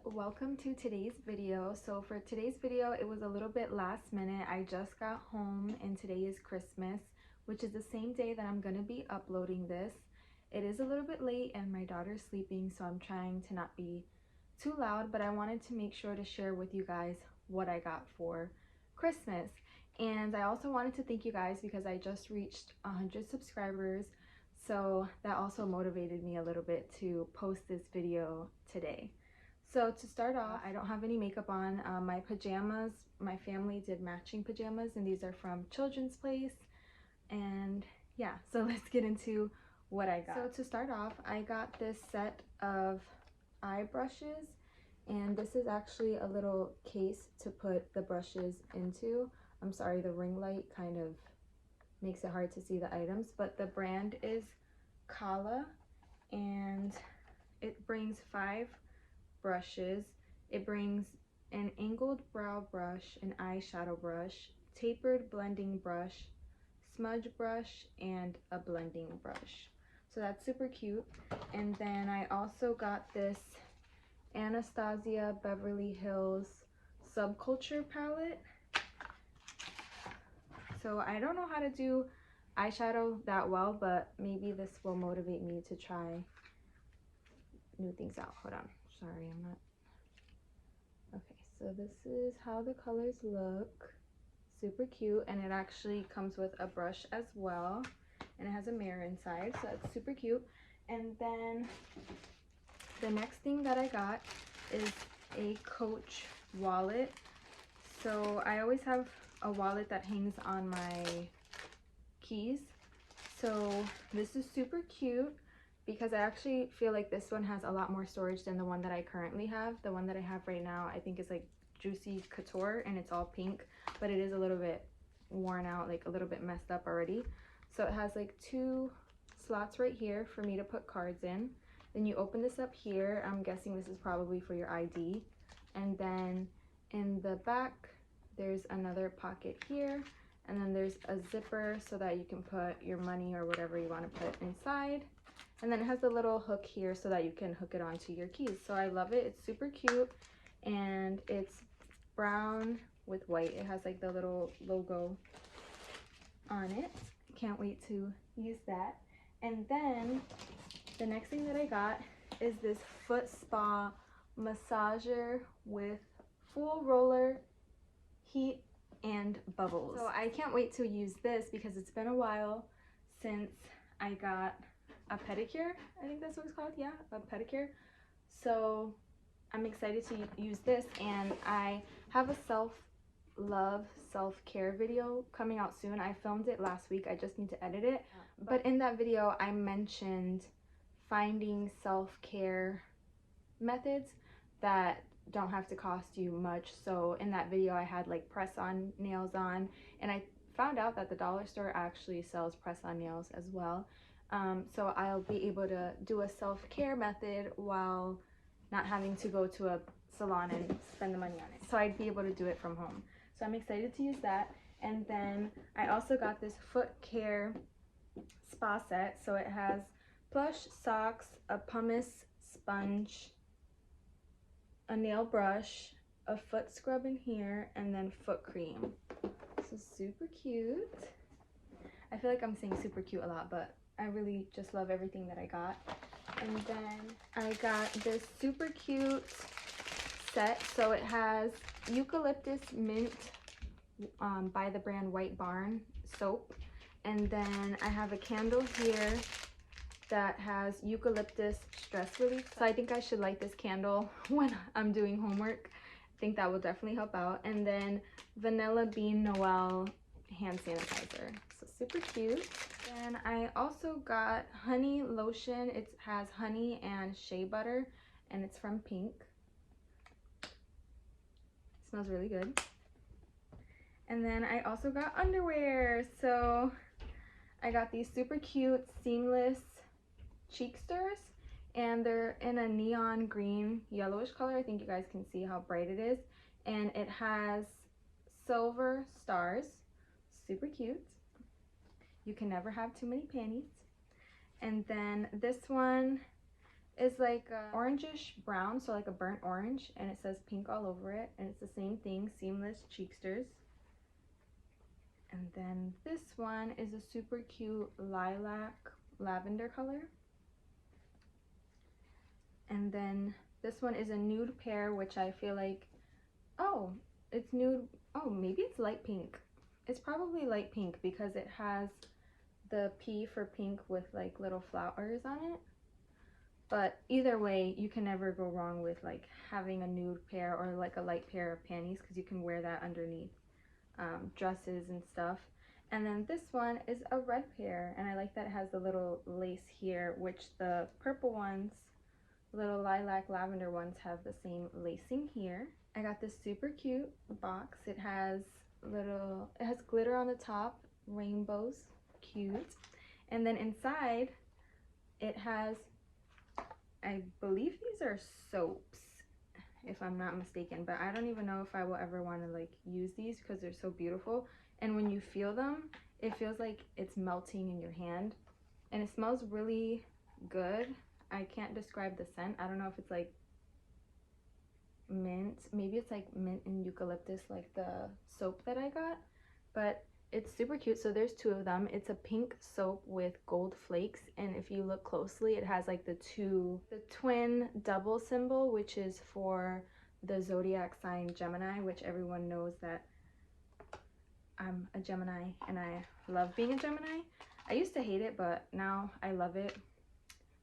welcome to today's video. So for today's video, it was a little bit last minute. I just got home and today is Christmas, which is the same day that I'm gonna be uploading this. It is a little bit late and my daughter's sleeping, so I'm trying to not be too loud, but I wanted to make sure to share with you guys what I got for Christmas. And I also wanted to thank you guys because I just reached 100 subscribers, so that also motivated me a little bit to post this video today. So to start off, I don't have any makeup on. My pajamas, my family did matching pajamas, and these are from Children's Place. And yeah, so let's get into what I got. So to start off, I got this set of eye brushes, and this is actually a little case to put the brushes into. I'm sorry, the ring light kind of makes it hard to see the items, but the brand is Kala, and it brings 5 brushes. It brings an angled brow brush, an eyeshadow brush, tapered blending brush, smudge brush, and a blending brush. So that's super cute. And then I also got this Anastasia Beverly Hills Subculture palette. So I don't know how to do eyeshadow that well, but maybe this will motivate me to try new things out. Hold on. Sorry, I'm not. Okay, so this is how the colors look. Super cute, and it actually comes with a brush as well, and it has a mirror inside, so that's super cute. And then the next thing that I got is a Coach wallet. So I always have a wallet that hangs on my keys, so this is super cute because I actually feel like this one has a lot more storage than the one that I currently have. The one that I have right now I think is like Juicy Couture, and it's all pink, but it is a little bit worn out, like a little bit messed up already. So it has like 2 slots right here for me to put cards in. Then you open this up here. I'm guessing this is probably for your ID. And then in the back there's another pocket here, and then there's a zipper so that you can put your money or whatever you want to put inside. And then it has the little hook here so that you can hook it onto your keys. So I love it. It's super cute, and it's brown with white. It has like the little logo on it. Can't wait to use that. And then the next thing that I got is this foot spa massager with full roller, heat, and bubbles. So I can't wait to use this because it's been a while since I got a pedicure. I think that's what it's called. Yeah, a pedicure. So I'm excited to use this, and I have a self-love, self-care video coming out soon. I filmed it last week. I just need to edit it. But in that video, I mentioned finding self-care methods that don't have to cost you much. So in that video, I had like press-on nails on, and I found out that the dollar store actually sells press-on nails as well. So I'll be able to do a self-care method while not having to go to a salon and spend the money on it. So I'd be able to do it from home. So I'm excited to use that. And then I also got this foot care spa set. So it has plush socks, a pumice sponge, a nail brush, a foot scrub in here, and then foot cream. So super cute. I feel like I'm saying super cute a lot, but I really just love everything that I got. And then I got this super cute set. So it has eucalyptus mint by the brand White Barn soap. And then I have a candle here that has eucalyptus stress relief. So I think I should light this candle when I'm doing homework. I think that will definitely help out. And then Vanilla Bean Noel hand sanitizer. So super cute. And I also got honey lotion. It has honey and shea butter, and it's from Pink. It smells really good. And then I also got underwear. So I got these super cute seamless cheeksters, and they're in a neon green yellowish color. I think you guys can see how bright it is, and it has silver stars. Super cute. You can never have too many panties. And then this one is like a orangish brown, so like a burnt orange, and it says pink all over it, and it's the same thing, Seamless Cheeksters. And then this one is a super cute lilac lavender color. And then this one is a nude pear, which I feel like, oh, it's nude. Oh, maybe it's light pink. It's probably light pink because it has the P for pink with like little flowers on it. But either way, you can never go wrong with like having a nude pair or like a light pair of panties, because you can wear that underneath dresses and stuff. And then this one is a red pair, and I like that it has the little lace here, which the purple ones, little lilac lavender ones, have the same lacing here. I got this super cute box. It has glitter on the top, rainbows, cute. And then inside it has, I believe these are soaps, if I'm not mistaken, but I don't even know if I will ever want to like use these because they're so beautiful. And when you feel them, it feels like it's melting in your hand, and it smells really good. I can't describe the scent. I don't know if it's like mint, maybe it's like mint and eucalyptus, like the soap that I got, but it's super cute. So there's two of them. It's a pink soap with gold flakes, and if you look closely, it has like the twin double symbol, which is for the zodiac sign Gemini, which everyone knows that I'm a Gemini and I love being a Gemini. I used to hate it, but now I love it.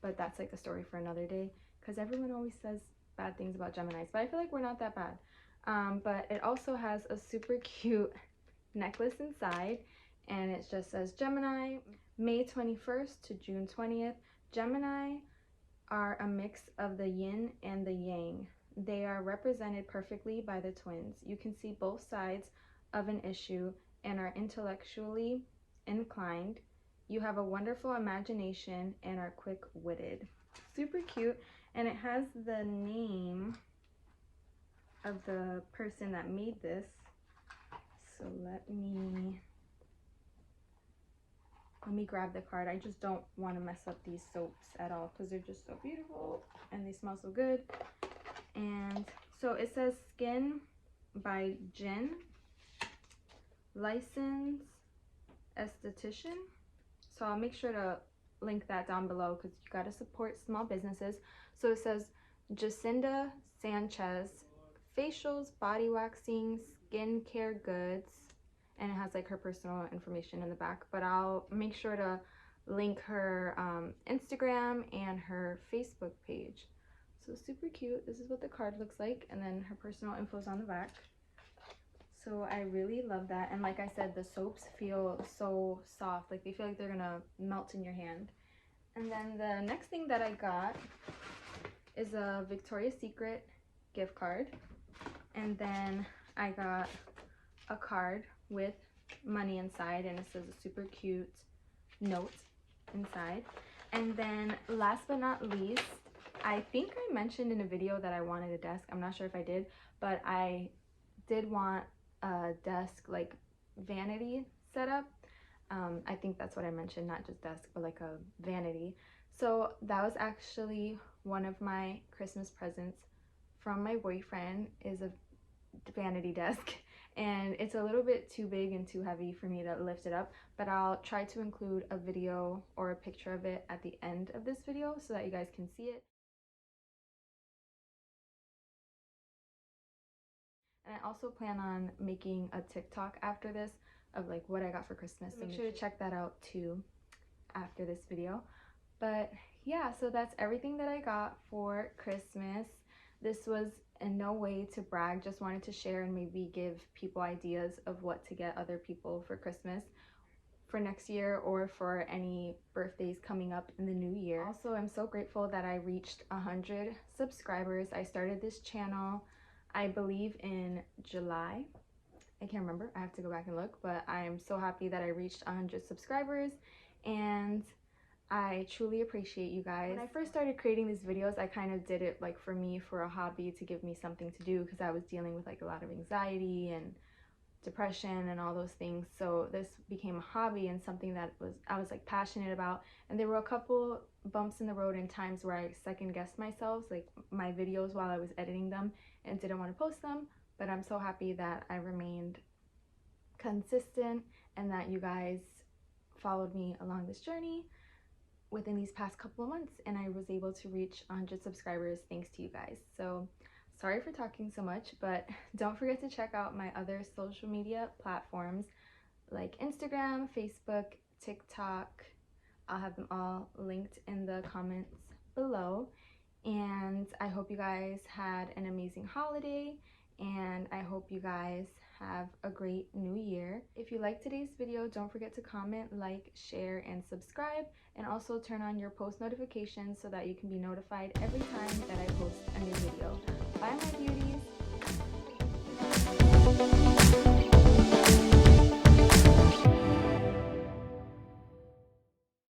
But that's like a story for another day, because everyone always says bad things about Geminis, but I feel like we're not that bad. But it also has a super cute necklace inside, and it just says Gemini, May 21st to June 20th. Gemini are a mix of the yin and the yang. They are represented perfectly by the twins. You can see both sides of an issue and are intellectually inclined. You have a wonderful imagination and are quick-witted. Super cute. And it has the name of the person that made this. So let me grab the card. I just don't want to mess up these soaps at all because they're just so beautiful and they smell so good. And so it says Skin by Jin, licensed esthetician. So I'll make sure to link that down below because you got to support small businesses. So it says Jacinda Sanchez, facials, body waxing, skincare goods, and it has like her personal information in the back, but I'll make sure to link her Instagram and her Facebook page. So super cute. This is what the card looks like, and then her personal info is on the back. So I really love that. And like I said, the soaps feel so soft, like they feel like they're gonna melt in your hand. And then the next thing that I got is a Victoria's Secret gift card, and then I got a card with money inside, and it says a super cute note inside. And then last but not least, I think I mentioned in a video that I wanted a desk. I'm not sure if I did, but I did want a desk, like vanity setup. I think that's what I mentioned, not just desk, but like a vanity. So that was actually one of my Christmas presents from my boyfriend, is a vanity desk. And it's a little bit too big and too heavy for me to lift it up, but I'll try to include a video or a picture of it at the end of this video so that you guys can see it. And I also plan on making a TikTok after this of like what I got for Christmas, so make sure to check that out too after this video. But yeah, so that's everything that I got for Christmas. This was in no way to brag, just wanted to share and maybe give people ideas of what to get other people for Christmas for next year or for any birthdays coming up in the new year. Also, I'm so grateful that I reached 100 subscribers. I started this channel, I believe, in July. I can't remember, I have to go back and look, but I'm so happy that I reached 100 subscribers, and I truly appreciate you guys. When I first started creating these videos, I kind of did it like for me, for a hobby, to give me something to do, because I was dealing with like a lot of anxiety and depression and all those things. So this became a hobby and something that I was like passionate about. And there were a couple bumps in the road and times where I second guessed myself, like my videos while I was editing them, and didn't want to post them. But I'm so happy that I remained consistent and that you guys followed me along this journey within these past couple of months, and I was able to reach 100 subscribers thanks to you guys. So sorry for talking so much, but don't forget to check out my other social media platforms like Instagram, Facebook, TikTok. I'll have them all linked in the comments below. And I hope you guys had an amazing holiday, and I hope you guys have a great new year. If you liked today's video, don't forget to comment, like, share, and subscribe, and also turn on your post notifications so that you can be notified every time that I post a new video. Bye, my beauties!